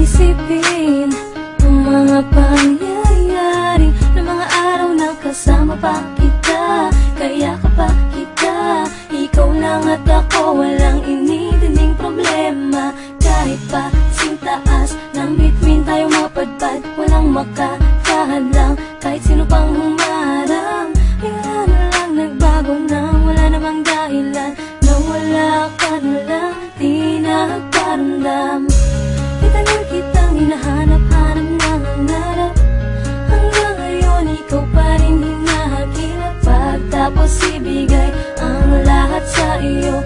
isipin ang mga pangyayari ng mga araw na kasama pa kita. Kaya kapag kita, ikaw lang at ako, walang inidinding problema. Kahit pa sing taas ng bituin tayo mapadpad, walang makakahadlang kahit sino pang humarang. Bigla na lang nagbago nang wala namang dahilan, nang wala ka na lang, di nagparamdam. Itagal kitang hinahanap-hanap na hangarap, hanggang ngayon ikaw pa rin hinahagilap. Pagtapos ibigay ang lahat sa iyo,